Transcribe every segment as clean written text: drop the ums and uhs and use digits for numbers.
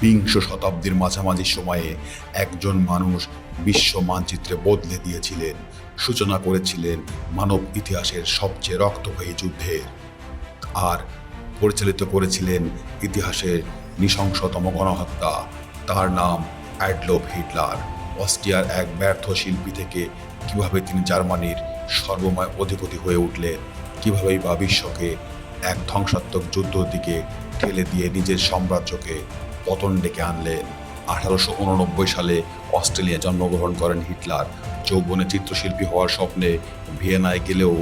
বিংশ শতাব্দীর মাঝামাঝি সময়ে একজন মানুষ বিশ্ব মানচিত্রে বদলে দিয়েছিলেন, সূচনা করেছিলেন মানব ইতিহাসের সবচেয়ে রক্তক্ষয়ী যুদ্ধের, আর পরিচালিত করেছিলেন ইতিহাসের নৃশংসতম গণহত্যা। তার নাম অ্যাডলফ হিটলার। অস্ট্রিয়ার এক ব্যর্থ শিল্পী থেকে কিভাবে তিনি জার্মানির সর্বময় অধিপতি হয়ে উঠলেন, কিভাবেই বা বিশ্বকে এক ধ্বংসাত্মক যুদ্ধের দিকে ঠেলে দিয়ে নিজের সাম্রাজ্যকে পতন ডেকে আনলেন। 1889 সালে অস্ট্রেলিয়া জন্মগ্রহণ করেন হিটলার। যৌবনে চিত্রশিল্পী হওয়ার স্বপ্নে ভিয়েনায় গেলেও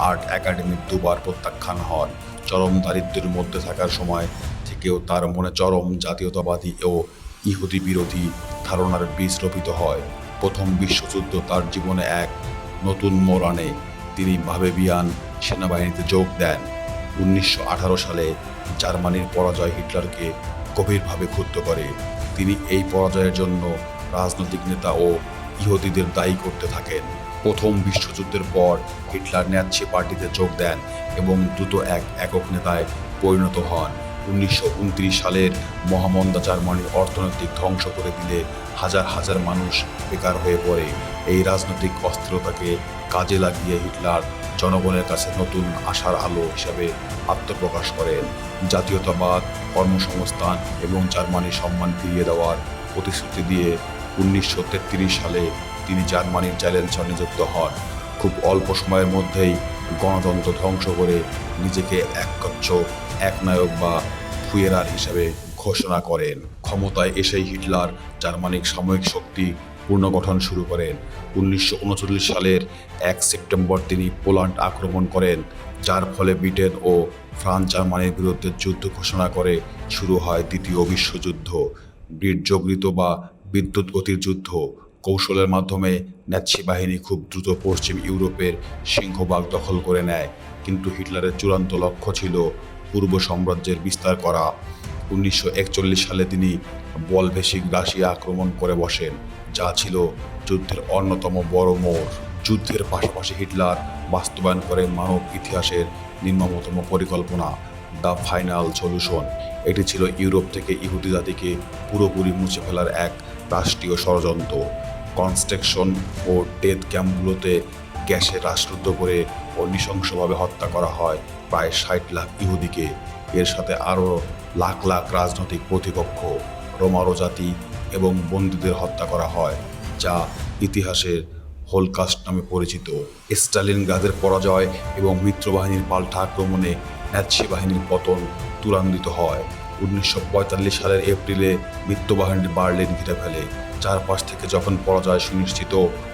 আর্ট একাডেমির দুবার প্রত্যাখ্যান হন। চরম দারিদ্র্যের মধ্যে থাকার সময় থেকেও তার মনে চরম জাতীয়তাবাদী ও ইহুদি বিরোধী ধারণার বীজ রোপিত হয়। প্রথম বিশ্বযুদ্ধ তার জীবনে এক নতুন মোড় আনে। তিনি বাভেরিয়ান সেনাবাহিনীতে যোগ দেন। 1918 সালে জার্মানির পরাজয় হিটলারকে গভীরভাবে ক্ষুব্ধ করে। তিনি এই পরাজয়ের জন্য রাজনৈতিক নেতা ও ইহুদিদের দায়ী করতে থাকেন। প্রথম বিশ্বযুদ্ধের পর হিটলার ন্যাৎসি পার্টিতে যোগ দেন এবং দ্রুত এক একক নেতায় পরিণত হন। 1929 সালের মহামন্দা জার্মানির অর্থনৈতিক ধ্বংস করে দিলে হাজার হাজার মানুষ বেকার হয়ে পড়ে। এই রাজনৈতিক অস্থিরতাকে কাজে লাগিয়ে হিটলার জনগণের কাছে নতুন আশার আলো হিসাবে আত্মপ্রকাশ করেন। জাতীয়তাবাদ, কর্মসংস্থান এবং জার্মানির সম্মান ফিরিয়ে দেওয়ার প্রতিশ্রুতি দিয়ে 1933 সালে তিনি জার্মানির চ্যান্সেলর নিযুক্ত হন। খুব অল্প সময়ের মধ্যেই গণতন্ত্র ধ্বংস করে নিজেকে একচ্ছ একনায়ক বা ফুয়েরার হিসেবে ঘোষণা করেন। ক্ষমতায় এসেই হিটলার জার্মানির সামরিক শক্তি পুনর্গঠন শুরু করেন। 1939 সালের 1 সেপ্টেম্বর তিনি পোল্যান্ড আক্রমণ করেন, যার ফলে ব্রিটেন ও ফ্রান্স জার্মানির বিরুদ্ধে যুদ্ধ ঘোষণা করে শুরু হয় দ্বিতীয় বিশ্বযুদ্ধ। বীর্যগৃত বা বিদ্যুৎ গতির যুদ্ধ। কৌশলের মাধ্যমে ন্যাৎসি বাহিনী খুব দ্রুত পশ্চিম ইউরোপের সিংহভাগ দখল করে নেয়, কিন্তু হিটলারের চূড়ান্ত লক্ষ্য ছিল পূর্ব সাম্রাজ্যের বিস্তার করা। 1941 সালে তিনি বলশেভিক রাশিয়া আক্রমণ করে বসেন, যা ছিল যুদ্ধের অন্যতম বড় মোড়। যুদ্ধের পাশাপাশি হিটলার বাস্তবায়ন করেন মানব ইতিহাসের নির্মমতম পরিকল্পনা, দ্য ফাইনাল সলিউশন। এটি ছিল ইউরোপ থেকে ইহুদি জাতিকে পুরোপুরি মুছে ফেলার এক রাষ্ট্রীয় ষড়যন্ত্র। কনস্ট্রাকশন ও ডেথ ক্যাম্পগুলোতে গ্যাসে শ্বাসরুদ্ধ করে ও নৃশংসভাবে হত্যা করা হয় প্রায় 60 লাখ ইহুদিকে। এর সাথে আরও লাখ লাখ রাজনৈতিক প্রতিপক্ষ, রোমারো জাতি এবং বন্দীদের হত্যা করা হয়, যা ইতিহাসের হোলোকস্ট নামে পরিচিত। স্টালিনগ্রাদের পরাজয় এবং মিত্রবাহিনীর পাল্টা আক্রমণে ন্যাৎসি বাহিনীর পতন ত্বরান্বিত হয়। 1945 সালের এপ্রিলে মিত্রবাহিনী বার্লিন ঘিরে ফেলে। চারপাশ থেকে যখন পরাজয় সুনিশ্চিত,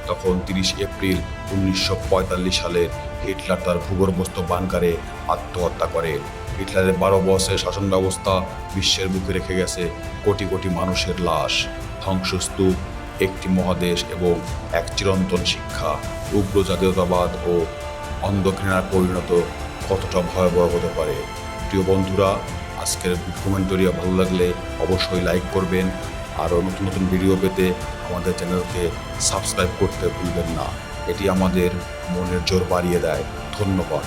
তখন 30 এপ্রিল 1945 সালে হিটলার তার ভূগর্ভস্থ বাংকারে আত্মহত্যা করে। হিটলারের 12 বছরের শাসন ব্যবস্থা বিশ্বের বুকে রেখে গেছে কোটি কোটি মানুষের লাশ, ধ্বংসস্তূপ, একটি মহাদেশ এবং এক চিরন্তন শিক্ষা। উগ্র জাতীয়তাবাদ ও অন্ধঘৃণার পরিণত কতটা ভয়াবহ হতে পারে। প্রিয় বন্ধুরা, আজকের কমেন্টারি ভালো লাগলে অবশ্যই লাইক করবেন। আরও নতুন নতুন ভিডিও পেতে আমাদের চ্যানেলকে সাবস্ক্রাইব করতে ভুলবেন না। এটি আমাদের মনের জোর বাড়িয়ে দেয়। ধন্যবাদ।